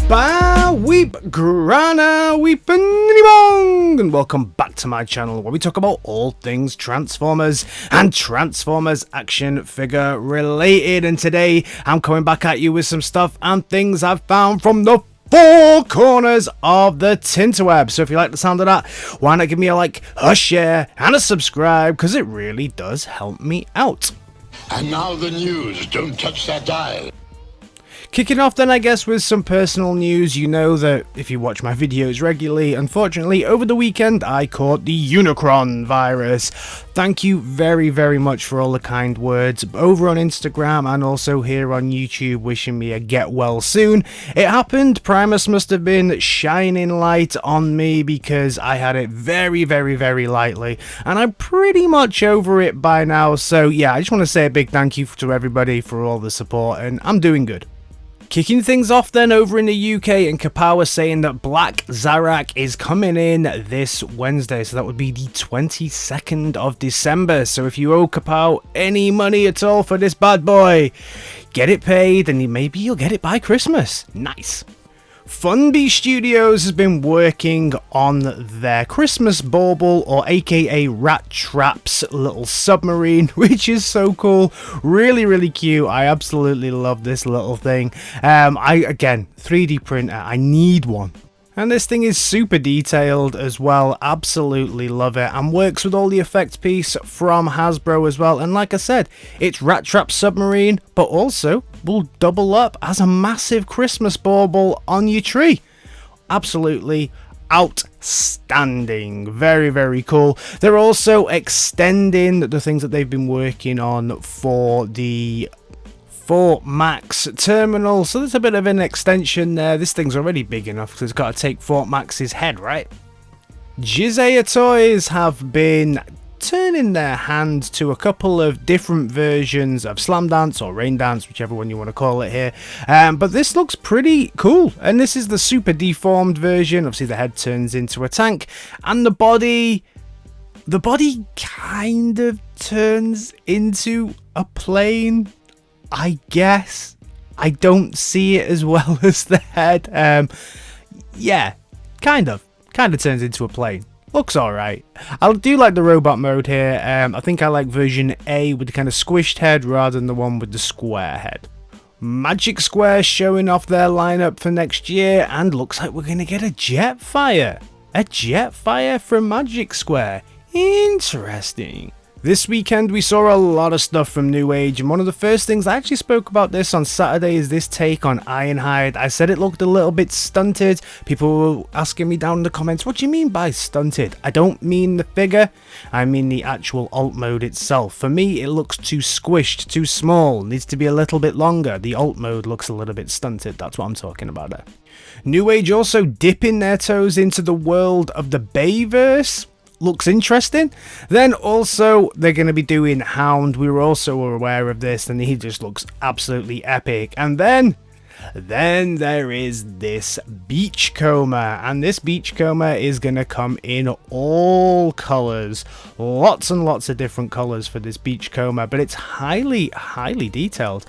Ba weep grana weeping, and welcome back to my channel where we talk about all things Transformers and Transformers action figure related. And today I'm coming back at you with some stuff and things I've found from the four corners of the tinterweb. So if you like the sound of that, why not give me a like, a share and a subscribe, because it really does help me out. And now the news. Don't touch that dial. Kicking off then, I guess, with some personal news. You know that if you watch my videos regularly, unfortunately, over the weekend, I caught the Unicron virus. Thank you very, very much for all the kind words over on Instagram and also here on YouTube wishing me a get well soon. It happened. Primus must have been shining light on me because I had it very, very, very lightly. And I'm pretty much over it by now. So yeah, I just want to say a big thank you to everybody for all the support, and I'm doing good. Kicking things off then over in the UK, and KAPOW are saying that Black Zarak is coming in this Wednesday, so that would be the 22nd of December. So if you owe KAPOW any money at all for this bad boy, get it paid and maybe you'll get it by Christmas. Nice. FUNBIESTUDIOS has been working on their Christmas bauble, or aka RATTRAP's little submarine, which is so cool. Really, really cute. I absolutely love this little thing. Again, 3D printer, I need one. And this thing is super detailed as well, absolutely love it, and works with all the effect piece from Hasbro as well. And like I said, it's Trap Submarine, but also will double up as a massive Christmas bauble on your tree. Absolutely outstanding. Very, very cool. They're also extending the things that they've been working on for the Fort Max terminal, so there's a bit of an extension there. This thing's already big enough because it's got to take Fort Max's head, right? Jizaya Toys have been turning their hand to a couple of different versions of SLAMDANCE or RAINDANCE, whichever one you want to call it here, but this looks pretty cool. And this is the super deformed version. Obviously the head turns into a tank, and the body kind of turns into a plane, I guess. I don't see it as well as the head. Yeah, kind of turns into a plane. Looks alright. I do like the robot mode here. I think I like version A with the kind of squished head rather than the one with the square head. MAGICSQUARE showing off their lineup for next year, and looks like we're going to get a JETFIRE. A JETFIRE from MAGICSQUARE. Interesting. This weekend we saw a lot of stuff from NEWAGE, and one of the first things, I actually spoke about this on Saturday, is this take on IRONHIDE. I said it looked a little bit stunted. People were asking me down in the comments, what do you mean by stunted? I don't mean the figure, I mean the actual alt mode itself. For me it looks too squished, too small, needs to be a little bit longer. The alt mode looks a little bit stunted, that's what I'm talking about there. NEWAGE also dipping their toes into the world of the Bayverse. Looks interesting. Then also they're going to be doing Hound. We were also aware of this, and he just looks absolutely epic. And then there is this Beachcomber, and this Beachcomber is going to come in all colors, lots and lots of different colors for this Beachcomber, but it's highly detailed.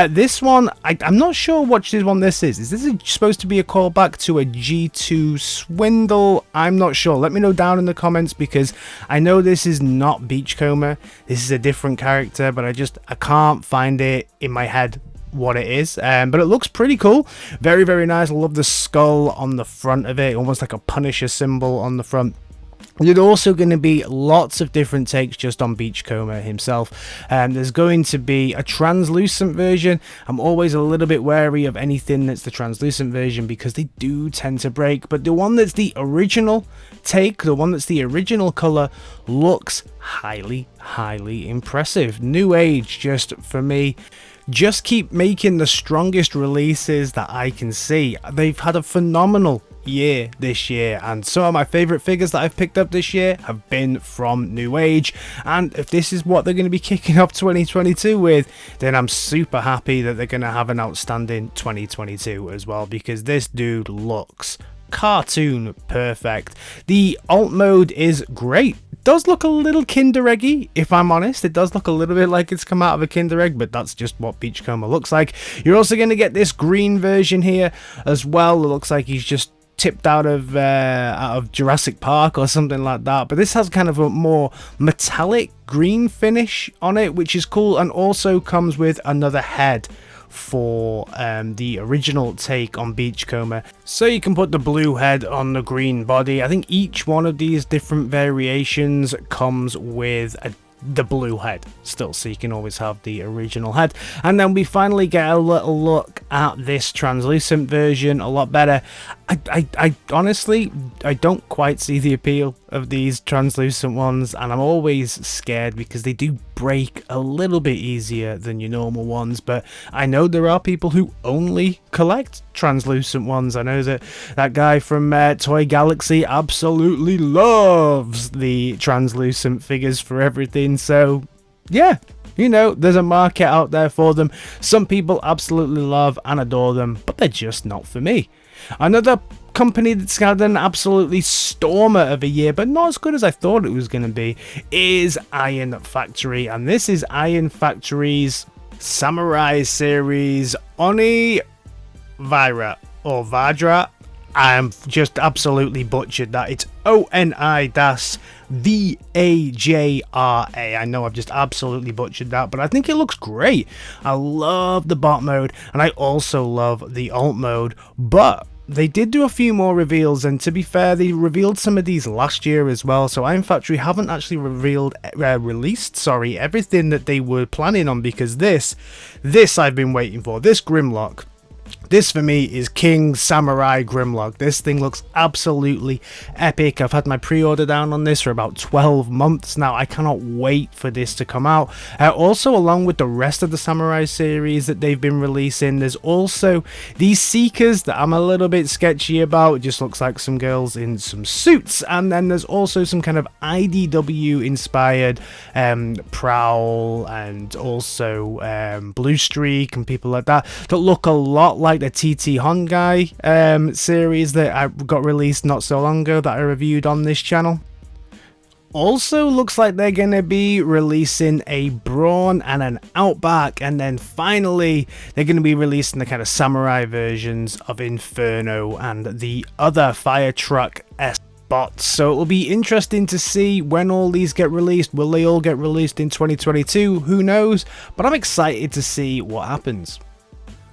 This one, I'm not sure which one this is. Is this supposed to be a callback to a G2 Swindle? I'm not sure. Let me know down in the comments, because I know this is not Beachcomber. This is a different character, but I can't find it in my head what it is, but it looks pretty cool. Very, very nice. I love the skull on the front of it, almost like a Punisher symbol on the front. There's also going to be lots of different takes just on Beachcomber himself. There's going to be a translucent version. I'm always a little bit wary of anything that's the translucent version because they do tend to break, but the one that's the original take, the one that's the original color, looks highly impressive. NEWAGE, just for me, just keep making the strongest releases that I can see. They've had a phenomenal year this year, and some of my favorite figures that I've picked up this year have been from NEWAGE, and if this is what they're going to be kicking off 2022 with, then I'm super happy that they're going to have an outstanding 2022 as well, because this dude looks cartoon perfect. The alt mode is great. does look a little Kinder Eggy, if I'm honest. It does look a little bit like it's come out of a Kinder Egg, but that's just what Beachcomber looks like. You're also going to get this green version here as well. It looks like he's just tipped out of Jurassic Park or something like that, but this has kind of a more metallic green finish on it, which is cool, and also comes with another head for the original take on Beachcomber, so you can put the blue head on the green body. I think each one of these different variations comes with the blue head still, so you can always have the original head. And then we finally get a little look at this translucent version, a lot better. I honestly, I don't quite see the appeal of these translucent ones, and I'm always scared because they do break a little bit easier than your normal ones. But I know there are people who only collect translucent ones. I know that guy from Toy Galaxy absolutely loves the translucent figures for everything. So yeah, you know, there's a market out there for them. Some people absolutely love and adore them, but they're just not for me. Another company that's had an absolutely stormer of a year, but not as good as I thought it was going to be, is Iron Factory. And this is Iron Factory's Samurai series Oni Vira or Vadra. I'm just absolutely butchered that. It's ONI-VAJRA. I know I've just absolutely butchered that, but I think it looks great. I love the bot mode, and I also love the alt mode, but they did do a few more reveals, and to be fair, they revealed some of these last year as well, so Iron Factory haven't actually released everything that they were planning on, because this I've been waiting for, this Grimlock. This for me is King Samurai Grimlock. This thing looks absolutely epic. I've had my pre-order down on this for about 12 months now. I cannot wait for this to come out. Also, along with the rest of the Samurai series that they've been releasing, there's also these Seekers that I'm a little bit sketchy about. It just looks like some girls in some suits. And then there's also some kind of IDW inspired PROWL and also Blue Streak and people like that look a lot like the TT Hongai series that I got released not so long ago that I reviewed on this channel. Also looks like they're going to be releasing a Brawn and an Outback, and then finally they're going to be releasing the kind of samurai versions of Inferno and the other fire truck bots. So it will be interesting to see when all these get released. Will they all get released in 2022? Who knows? But I'm excited to see what happens.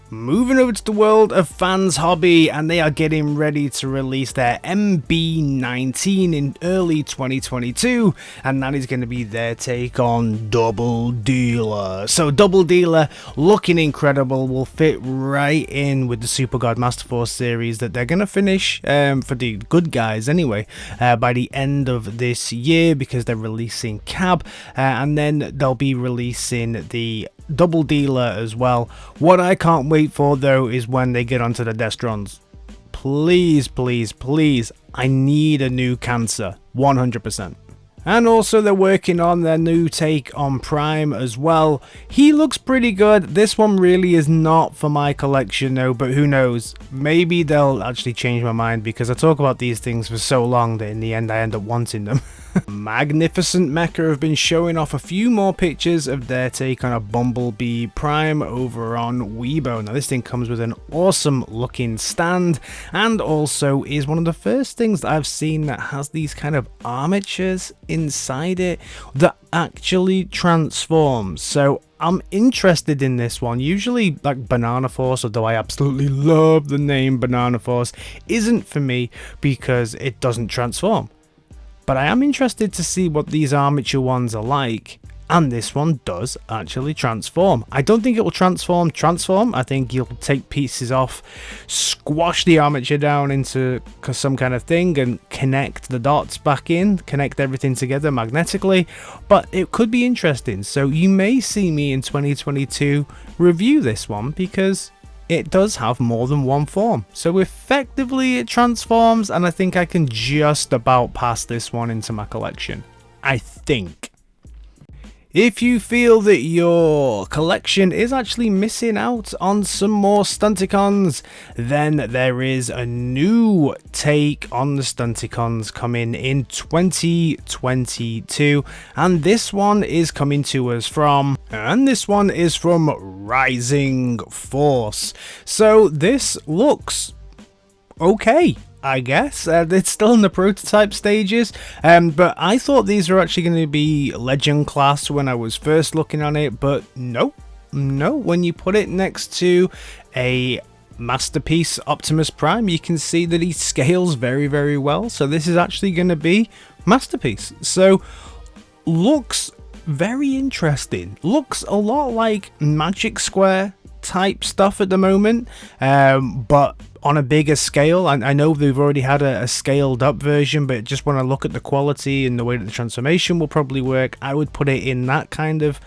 Moving over to the world of FANSHOBBY, and they are getting ready to release their MB19 in early 2022, and that is going to be their take on DOUBLEDEALER. So DOUBLEDEALER looking incredible, will fit right in with the Super God Master Force series that they're going to finish for the good guys anyway by the end of this year, because they're releasing CAB and then they'll be releasing the DOUBLEDEALER as well. What I can't wait for though is when they get onto the Destrons. Please, please, please, I need a new Cancer, 100%. And also they're working on their new take on Prime as well. He looks pretty good. This one really is not for my collection though, but who knows, maybe they'll actually change my mind, because I talk about these things for so long that in the end I end up wanting them. MAGNIFICENTMECHA have been showing off a few more pictures of their take on a Bumblebee Prime over on Weibo. Now this thing comes with an awesome looking stand, and also is one of the first things that I've seen that has these kind of armatures inside it that actually transforms. So I'm interested in this one. Usually like Banana Force, although I absolutely love the name Banana Force, isn't for me because it doesn't transform. But I am interested to see what these armature ones are like, and this one does actually transform. I don't think it will transform. I think you'll take pieces off, squash the armature down into some kind of thing and connect the dots back in, connect everything together magnetically, but it could be interesting. So you may see me in 2022 review this one, because it does have more than one form. So effectively it transforms, and I think I can just about pass this one into my collection. I think. If you feel that your collection is actually missing out on some more Stunticons, then there is a new take on the Stunticons coming in 2022, and this one is coming to us from Rising Force. So this looks okay, I guess. It's still in the prototype stages, but I thought these were actually going to be legend class when I was first looking on it, but no, when you put it next to a masterpiece Optimus Prime, you can see that he scales very, very well. So this is actually going to be masterpiece. So looks very interesting. Looks a lot like MAGICSQUARE type stuff at the moment, but on a bigger scale. I know they've already had a scaled up version, but just when I look at the quality and the way that the transformation will probably work, I would put it in that kind of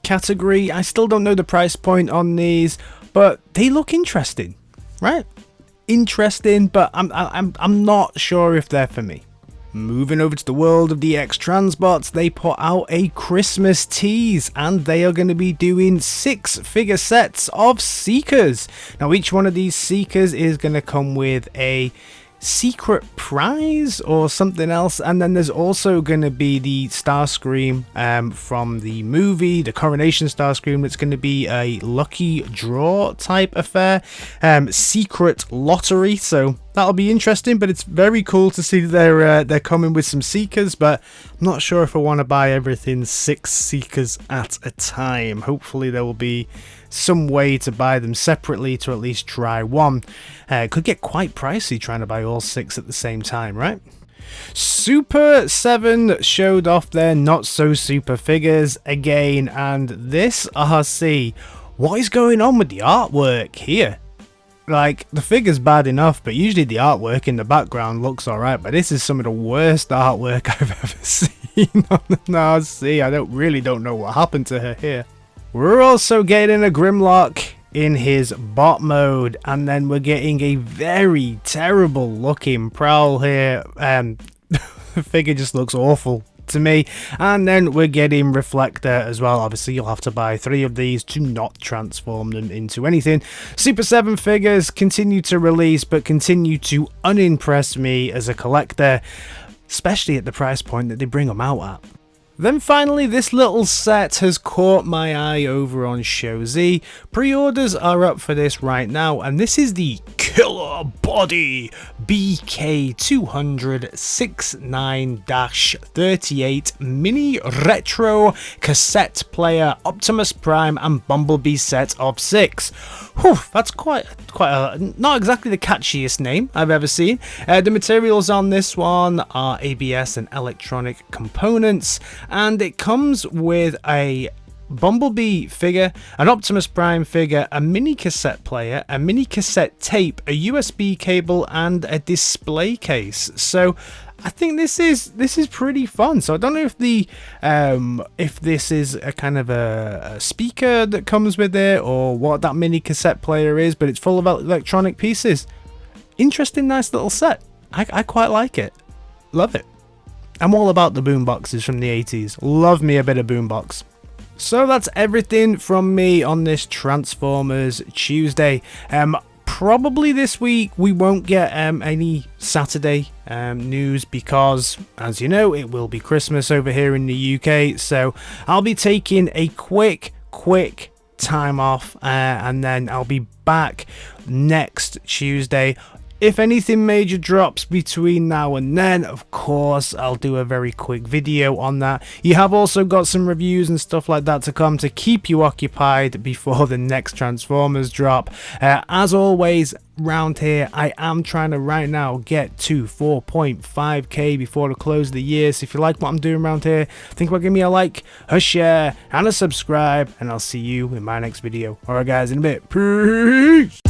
category. I still don't know the price point on these, but they look interesting, right? Interesting, but I'm not sure if they're for me. Moving over to the world of the X-TRANSBOTS, they put out a Christmas tease, and they are going to be doing 6-figure sets of Seekers. Now each one of these Seekers is going to come with a secret prize or something else, and then there's also going to be the Starscream from the movie, the Coronation Starscream. That's going to be a lucky draw type affair, secret lottery, so that'll be interesting. But it's very cool to see they're coming with some Seekers, but I'm not sure if I want to buy everything 6 Seekers at a time. Hopefully there will be some way to buy them separately to at least try one. It could get quite pricey trying to buy all 6 at the same time, right? Super 7 showed off their not so super figures again, and this RC, what is going on with the artwork here? Like, the figure's bad enough, but usually the artwork in the background looks alright, but this is some of the worst artwork I've ever seen on an RC. I really don't know what happened to her here. We're also getting a Grimlock in his bot mode, and then we're getting a very terrible looking Prowl here. The figure just looks awful to me. And then we're getting Reflector as well. Obviously you'll have to buy 3 of these to not transform them into anything. Super 7 figures continue to release, but continue to unimpress me as a collector, especially at the price point that they bring them out at. Then finally, this little set has caught my eye over on ShowZ. Pre-orders are up for this right now, and this is the Killer Body BK269-38 mini retro cassette player Optimus Prime and Bumblebee set of 6. Whew, that's quite a, not exactly the catchiest name I've ever seen. The materials on this one are ABS and electronic components, and it comes with a Bumblebee figure, an Optimus Prime figure, a mini cassette player, a mini cassette tape, a USB cable, and a display case. So I think this is pretty fun. So I don't know if this is a kind of a speaker that comes with it, or what that mini cassette player is, but it's full of electronic pieces. Interesting, nice little set. I quite like it. Love it. I'm all about the boomboxes from the 80s. Love me a bit of boombox. So that's everything from me on this Transformers Tuesday. Probably this week we won't get any Saturday news because, as you know, it will be Christmas over here in the UK. So I'll be taking a quick time off, and then I'll be back next Tuesday. If anything major drops between now and then, of course, I'll do a very quick video on that. You have also got some reviews and stuff like that to come to keep you occupied before the next Transformers drop. As always, round here, I am trying to right now get to 4.5k before the close of the year. So if you like what I'm doing around here, think about giving me a like, a share, and a subscribe, and I'll see you in my next video. Alright guys, in a bit. Peace!